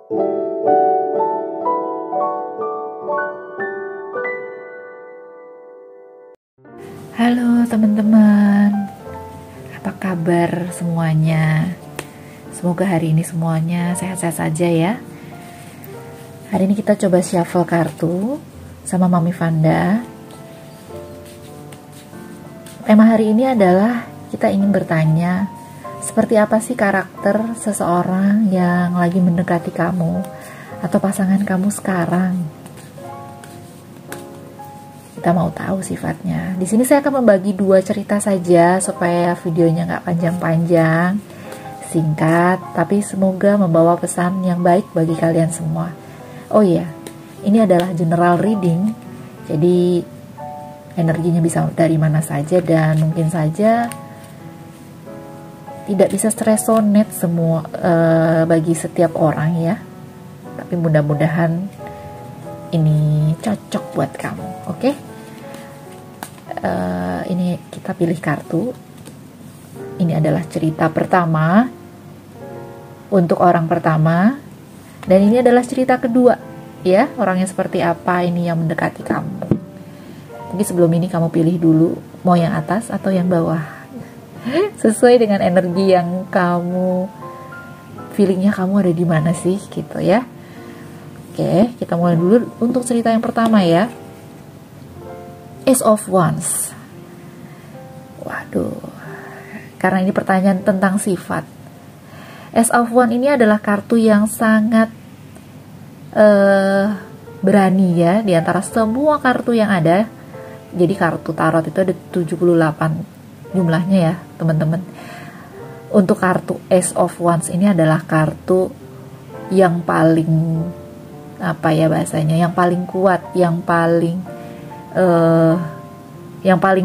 Halo teman-teman, apa kabar semuanya? Semoga hari ini semuanya sehat-sehat saja ya. Hari ini kita coba shuffle kartu sama Mami Vanda. Tema hari ini adalah kita ingin bertanya, seperti apa sih karakter seseorang yang lagi mendekati kamu atau pasangan kamu sekarang? Kita mau tahu sifatnya. Di sini saya akan membagi 2 cerita saja supaya videonya nggak panjang-panjang, singkat, tapi semoga membawa pesan yang baik bagi kalian semua. Oh iya, ini adalah general reading, jadi energinya bisa dari mana saja dan mungkin saja tidak bisa resonate semua bagi setiap orang ya. Tapi mudah-mudahan ini cocok buat kamu, oke? Ini kita pilih kartu. Ini adalah cerita pertama untuk orang pertama, dan ini adalah cerita kedua ya, orangnya seperti apa ini yang mendekati kamu. Mungkin sebelum ini kamu pilih dulu mau yang atas atau yang bawah, sesuai dengan energi yang kamu, feelingnya kamu ada di mana sih gitu ya. Oke, kita mulai dulu untuk cerita yang pertama ya. Ace of Wands. Waduh, karena ini pertanyaan tentang sifat. Ace of Wands ini adalah kartu yang sangat berani ya, di antara semua kartu yang ada. Jadi kartu tarot itu ada 78 jumlahnya ya teman-teman. Untuk kartu Ace of Wands ini adalah kartu yang paling apa ya bahasanya, yang paling kuat, yang paling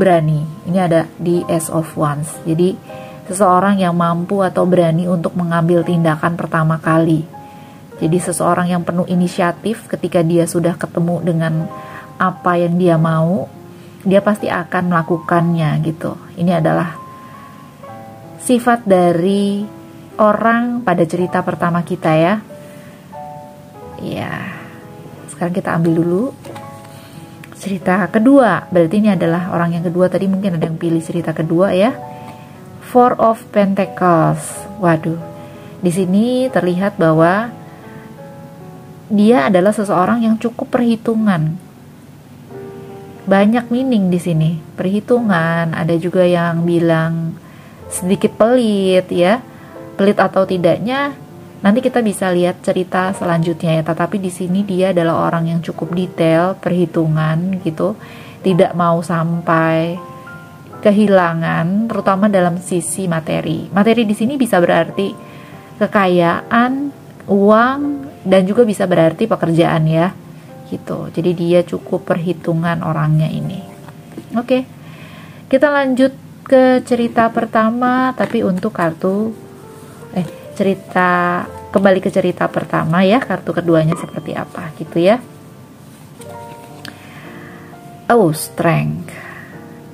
berani. Ini ada di Ace of Wands. Jadi seseorang yang mampu atau berani untuk mengambil tindakan pertama kali. Jadi seseorang yang penuh inisiatif ketika dia sudah ketemu dengan apa yang dia mau, dia pasti akan melakukannya gitu. Ini adalah sifat dari orang pada cerita pertama kita ya. Ya, sekarang kita ambil dulu cerita kedua. Berarti ini adalah orang yang kedua. Tadi mungkin ada yang pilih cerita kedua ya. Four of Pentacles. Waduh, di sini terlihat bahwa dia adalah seseorang yang cukup perhitungan. Banyak meaning di sini, perhitungan. Ada juga yang bilang sedikit pelit ya. Pelit atau tidaknya nanti kita bisa lihat cerita selanjutnya ya. Tetapi di sini dia adalah orang yang cukup detail, perhitungan gitu. Tidak mau sampai kehilangan, terutama dalam sisi materi. Materi di sini bisa berarti kekayaan, uang, dan juga bisa berarti pekerjaan ya. Gitu. Jadi dia cukup perhitungan orangnya ini. Oke. Kita lanjut ke cerita pertama, tapi untuk kartu kembali ke cerita pertama ya, kartu keduanya seperti apa gitu ya. Oh, Strength.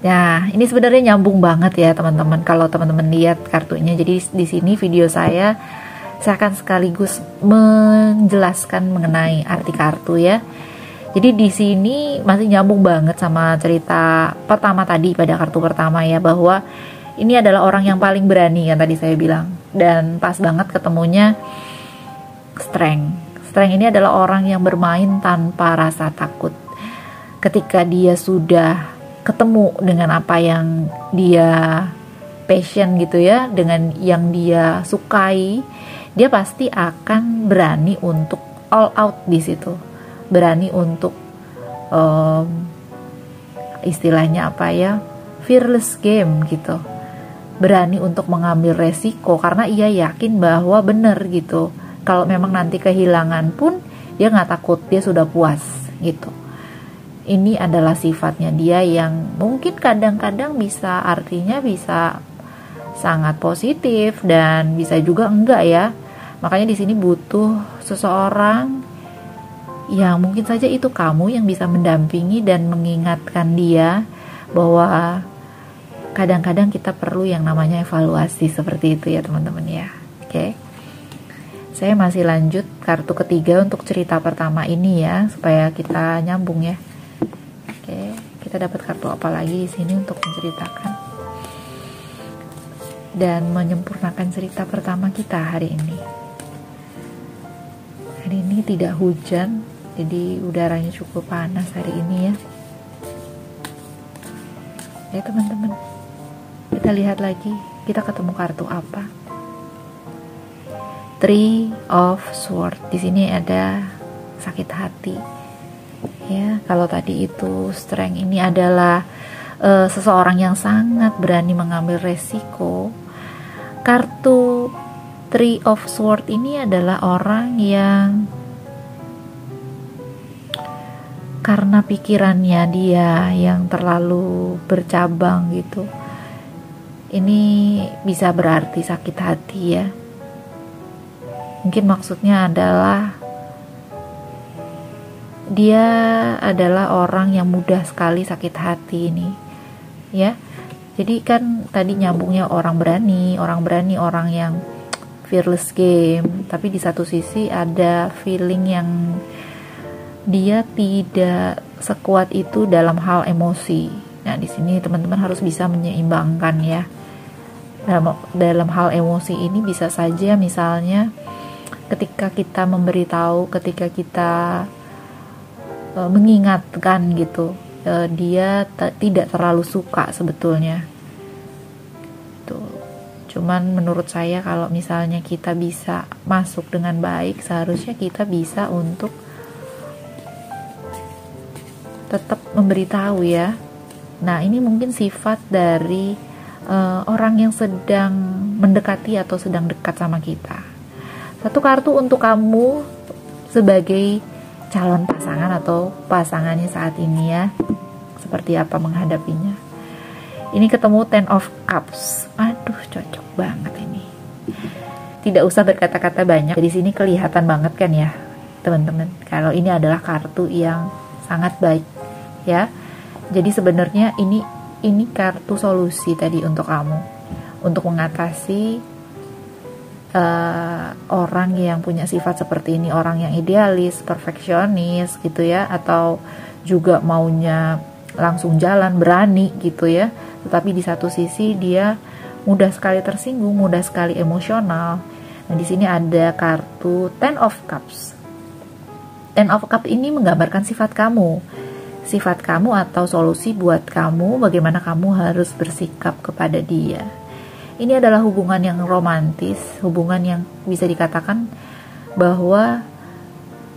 Nah, ini sebenarnya nyambung banget ya teman-teman kalau teman-teman lihat kartunya. Jadi di sini video saya akan sekaligus menjelaskan mengenai arti kartu ya. Jadi di sini masih nyambung banget sama cerita pertama tadi pada kartu pertama ya, bahwa ini adalah orang yang paling berani kan tadi saya bilang. Dan pas banget ketemunya Strength. Strength ini adalah orang yang bermain tanpa rasa takut. Ketika dia sudah ketemu dengan apa yang dia passion gitu ya, dengan yang dia sukai, dia pasti akan berani untuk all out di situ, berani untuk istilahnya apa ya, fearless game gitu, berani untuk mengambil resiko karena ia yakin bahwa benar gitu, kalau memang nanti kehilangan pun dia nggak takut, dia sudah puas gitu. Ini adalah sifatnya dia yang mungkin kadang-kadang bisa artinya bisa sangat positif dan bisa juga enggak ya. Makanya di sini butuh seseorang yang mungkin saja itu kamu yang bisa mendampingi dan mengingatkan dia bahwa kadang-kadang kita perlu yang namanya evaluasi seperti itu ya teman-teman ya. Oke. Saya masih lanjut kartu ketiga untuk cerita pertama ini ya, supaya kita nyambung ya. Oke, kita dapat kartu apa lagi di sini untuk menceritakan dan menyempurnakan cerita pertama kita hari ini. Hari ini tidak hujan, jadi udaranya cukup panas hari ini ya. Ya teman-teman, kita lihat lagi, kita ketemu kartu apa? Three of Swords. Di sini ada sakit hati. Ya, kalau tadi itu strength, ini adalah seseorang yang sangat berani mengambil resiko. Kartu Three of Swords ini adalah orang yang karena pikirannya dia yang terlalu bercabang gitu. Ini bisa berarti sakit hati ya. Mungkin maksudnya adalah dia adalah orang yang mudah sekali sakit hati ini ya. Jadi kan tadi nyambungnya orang berani, orang yang fearless game, tapi di satu sisi ada feeling yang dia tidak sekuat itu dalam hal emosi. Nah, di sini teman-teman harus bisa menyeimbangkan ya. Dalam hal emosi ini bisa saja misalnya ketika kita memberitahu, ketika kita mengingatkan gitu, dia tidak terlalu suka sebetulnya. Tuh. Cuman menurut saya kalau misalnya kita bisa masuk dengan baik, seharusnya kita bisa untuk tetap memberitahu ya. Nah, ini mungkin sifat dari orang yang sedang mendekati atau sedang dekat sama kita. Satu kartu untuk kamu sebagai calon pasangan atau pasangannya saat ini ya. Seperti apa menghadapinya. Ini ketemu Ten of Cups. Aduh, cocok banget ini. Tidak usah berkata-kata banyak. Di sini kelihatan banget kan ya, teman-teman. Kalau ini adalah kartu yang sangat baik ya. Jadi sebenarnya ini kartu solusi tadi untuk kamu. Untuk mengatasi orang yang punya sifat seperti ini, orang yang idealis, perfeksionis gitu ya, atau juga maunya langsung jalan, berani gitu ya, tetapi di satu sisi dia mudah sekali tersinggung, mudah sekali emosional. Nah, di sini ada kartu Ten of Cups. Ten of Cups ini menggambarkan sifat kamu atau solusi buat kamu, bagaimana kamu harus bersikap kepada dia. Ini adalah hubungan yang romantis, hubungan yang bisa dikatakan bahwa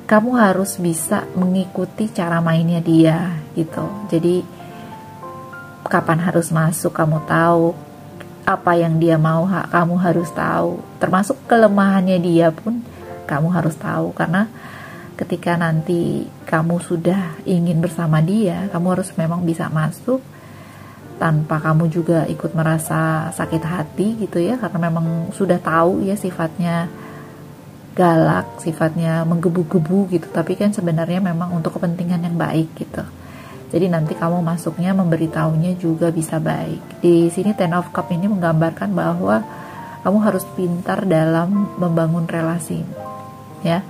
kamu harus bisa mengikuti cara mainnya dia gitu. Jadi kapan harus masuk kamu tahu, apa yang dia mau kamu harus tahu, termasuk kelemahannya dia pun kamu harus tahu, karena ketika nanti kamu sudah ingin bersama dia, kamu harus memang bisa masuk tanpa kamu juga ikut merasa sakit hati gitu ya, karena memang sudah tahu ya sifatnya galak, sifatnya menggebu-gebu gitu, tapi kan sebenarnya memang untuk kepentingan yang baik gitu. Jadi nanti kamu masuknya memberitahunya juga bisa baik. Di sini Ten of Cup ini menggambarkan bahwa kamu harus pintar dalam membangun relasi ya,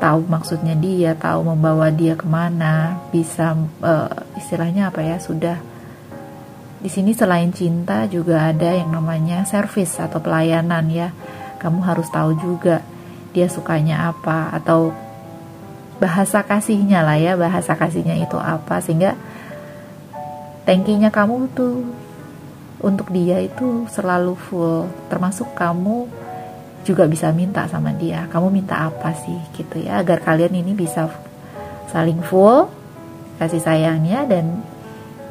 tahu maksudnya dia, tahu membawa dia kemana, bisa istilahnya apa ya, sudah. Di sini selain cinta juga ada yang namanya service atau pelayanan ya. Kamu harus tahu juga dia sukanya apa, atau bahasa kasihnya lah ya, bahasa kasihnya itu apa, sehingga tangkinya kamu tuh untuk dia itu selalu full. Termasuk kamu juga bisa minta sama dia, kamu minta apa sih gitu ya, agar kalian ini bisa saling full kasih sayangnya dan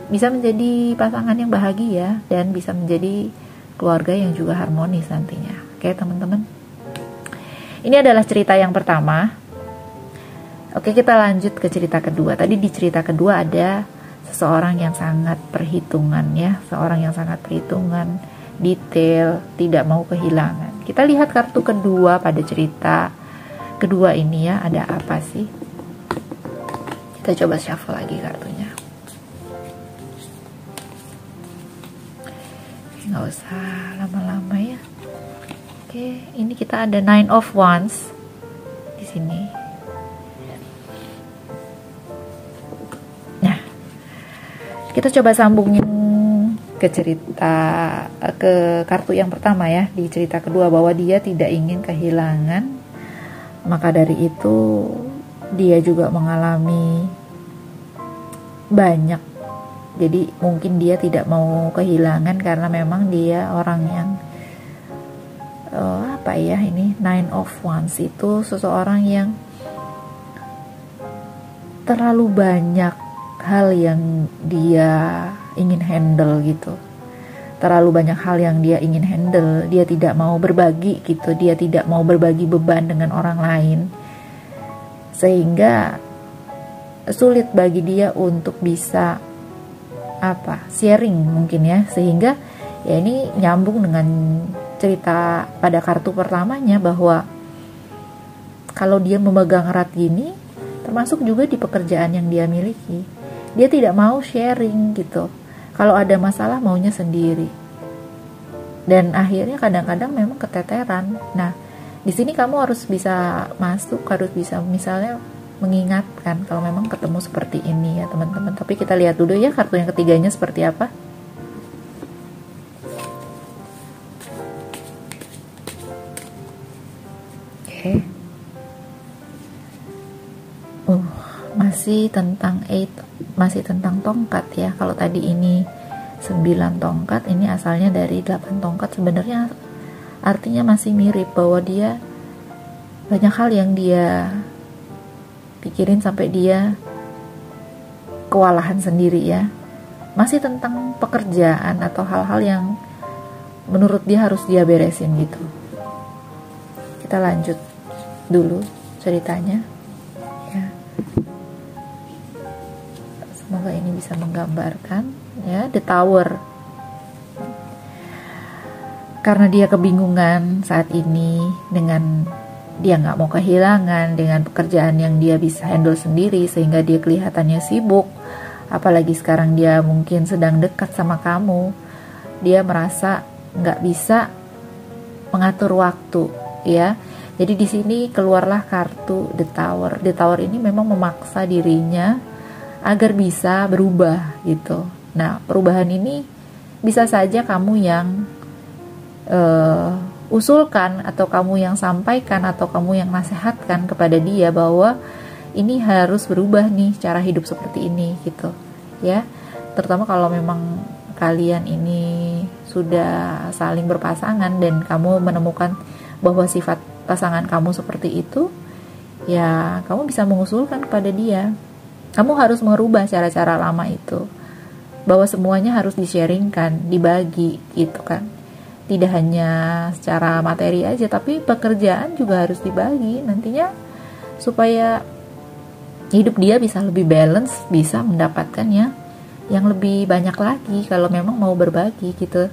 bisa menjadi pasangan yang bahagia dan bisa menjadi keluarga yang juga harmonis nantinya. Oke teman-teman, ini adalah cerita yang pertama. Oke, kita lanjut ke cerita kedua. Tadi di cerita kedua ada seseorang yang sangat perhitungan ya, seorang yang sangat perhitungan, detail, tidak mau kehilangan. Kita lihat kartu kedua pada cerita kedua ini ya, ada apa sih? Kita coba shuffle lagi kartunya. Nggak usah lama-lama ya. Oke, ini kita ada Nine of Wands. Di sini. Nah, kita coba sambungin ke kartu yang pertama ya, di cerita kedua, bahwa dia tidak ingin kehilangan, maka dari itu dia juga mengalami banyak. Jadi mungkin dia tidak mau kehilangan karena memang dia orang yang ini Nine of Wands itu seseorang yang terlalu banyak hal yang dia ingin handle gitu. Terlalu banyak hal yang dia ingin handle, dia tidak mau berbagi gitu, dia tidak mau berbagi beban dengan orang lain. Sehingga sulit bagi dia untuk bisa sharing mungkin ya. Sehingga ya ini nyambung dengan cerita pada kartu pertamanya, bahwa kalau dia memegang erat gini, termasuk juga di pekerjaan yang dia miliki, dia tidak mau sharing gitu. Kalau ada masalah maunya sendiri, dan akhirnya kadang-kadang memang keteteran. Nah, di sini kamu harus bisa masuk, harus bisa misalnya mengingatkan kalau memang ketemu seperti ini ya teman-teman. Tapi kita lihat dulu ya kartu yang ketiganya seperti apa. Oke. Masih tentang tongkat ya. Kalau tadi ini 9 tongkat, ini asalnya dari 8 tongkat. Sebenarnya artinya masih mirip, bahwa dia banyak hal yang dia pikirin sampai dia kewalahan sendiri ya. Masih tentang pekerjaan atau hal-hal yang menurut dia harus dia beresin gitu. Kita lanjut dulu ceritanya ya. Semoga ini bisa menggambarkan ya. The Tower, karena dia kebingungan saat ini dengan dia nggak mau kehilangan, dengan pekerjaan yang dia bisa handle sendiri, sehingga dia kelihatannya sibuk. Apalagi sekarang dia mungkin sedang dekat sama kamu, dia merasa nggak bisa mengatur waktu ya. Jadi di sini keluarlah kartu The Tower. The Tower ini memang memaksa dirinya agar bisa berubah gitu. Nah, perubahan ini bisa saja kamu yang usulkan, atau kamu yang sampaikan, atau kamu yang nasihatkan kepada dia bahwa ini harus berubah nih cara hidup seperti ini gitu ya. Terutama kalau memang kalian ini sudah saling berpasangan dan kamu menemukan bahwa sifat pasangan kamu seperti itu, ya kamu bisa mengusulkan kepada dia. Kamu harus merubah cara-cara lama itu, bahwa semuanya harus di-sharingkan, dibagi gitu kan. Tidak hanya secara materi aja, tapi pekerjaan juga harus dibagi nantinya, supaya hidup dia bisa lebih balance, bisa mendapatkan ya yang lebih banyak lagi kalau memang mau berbagi gitu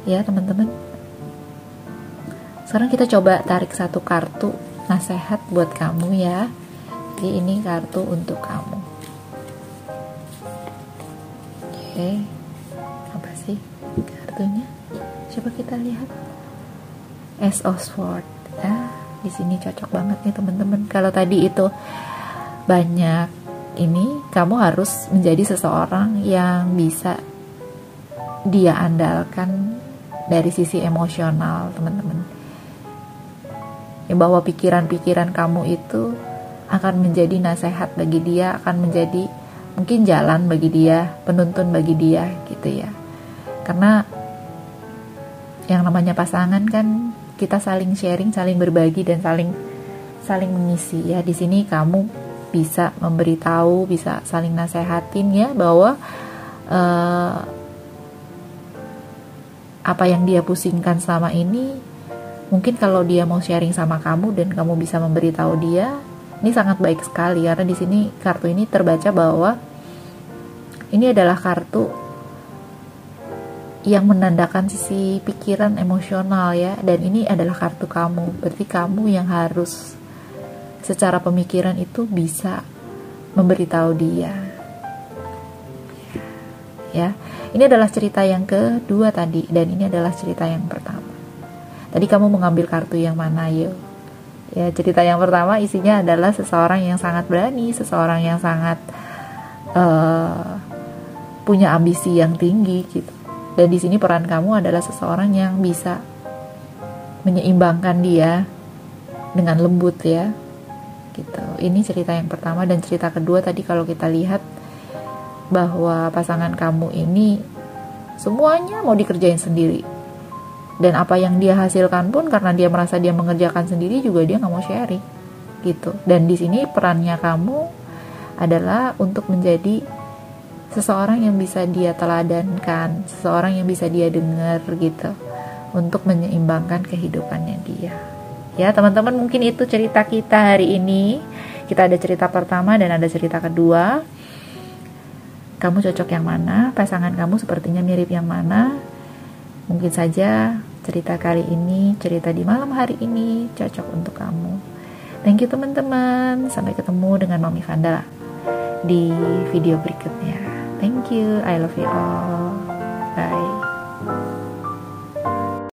ya teman-teman. Sekarang kita coba tarik satu kartu nasihat buat kamu ya. Jadi ini kartu untuk kamu. Oke, apa sih kartunya? Coba kita lihat. Ace of Swords. Di sini cocok banget nih teman-teman. Kalau tadi itu banyak ini, kamu harus menjadi seseorang yang bisa dia andalkan dari sisi emosional teman-teman. Ya, bahwa pikiran-pikiran kamu itu akan menjadi nasihat bagi dia, akan menjadi mungkin jalan bagi dia, penuntun bagi dia gitu ya. Karena yang namanya pasangan kan kita saling sharing, saling berbagi, dan saling mengisi ya. Di sini kamu bisa memberitahu, bisa saling nasehatin ya, bahwa apa yang dia pusingkan selama ini, mungkin kalau dia mau sharing sama kamu dan kamu bisa memberitahu dia, ini sangat baik sekali. Karena di sini kartu ini terbaca bahwa ini adalah kartu yang menandakan sisi pikiran emosional ya, dan ini adalah kartu kamu. Berarti kamu yang harus secara pemikiran itu bisa memberitahu dia ya. Ini adalah cerita yang kedua tadi, dan ini adalah cerita yang pertama. Tadi kamu mengambil kartu yang mana, yuk? Ya, cerita yang pertama isinya adalah seseorang yang sangat berani, seseorang yang sangat punya ambisi yang tinggi gitu. Dan di sini peran kamu adalah seseorang yang bisa menyeimbangkan dia dengan lembut ya. Gitu. Ini cerita yang pertama. Dan cerita kedua tadi kalau kita lihat bahwa pasangan kamu ini semuanya mau dikerjain sendiri. Dan apa yang dia hasilkan pun karena dia merasa dia mengerjakan sendiri juga dia nggak mau sharing gitu. Dan di sini perannya kamu adalah untuk menjadi seseorang yang bisa dia teladankan, seseorang yang bisa dia dengar gitu, untuk menyeimbangkan kehidupannya dia. Ya teman-teman, mungkin itu cerita kita hari ini. Kita ada cerita pertama dan ada cerita kedua. Kamu cocok yang mana? Pasangan kamu sepertinya mirip yang mana? Mungkin saja cerita kali ini, cerita di malam hari ini cocok untuk kamu. Thank you teman-teman. Sampai ketemu dengan Mami Vanda di video berikutnya. Thank you. I love you all.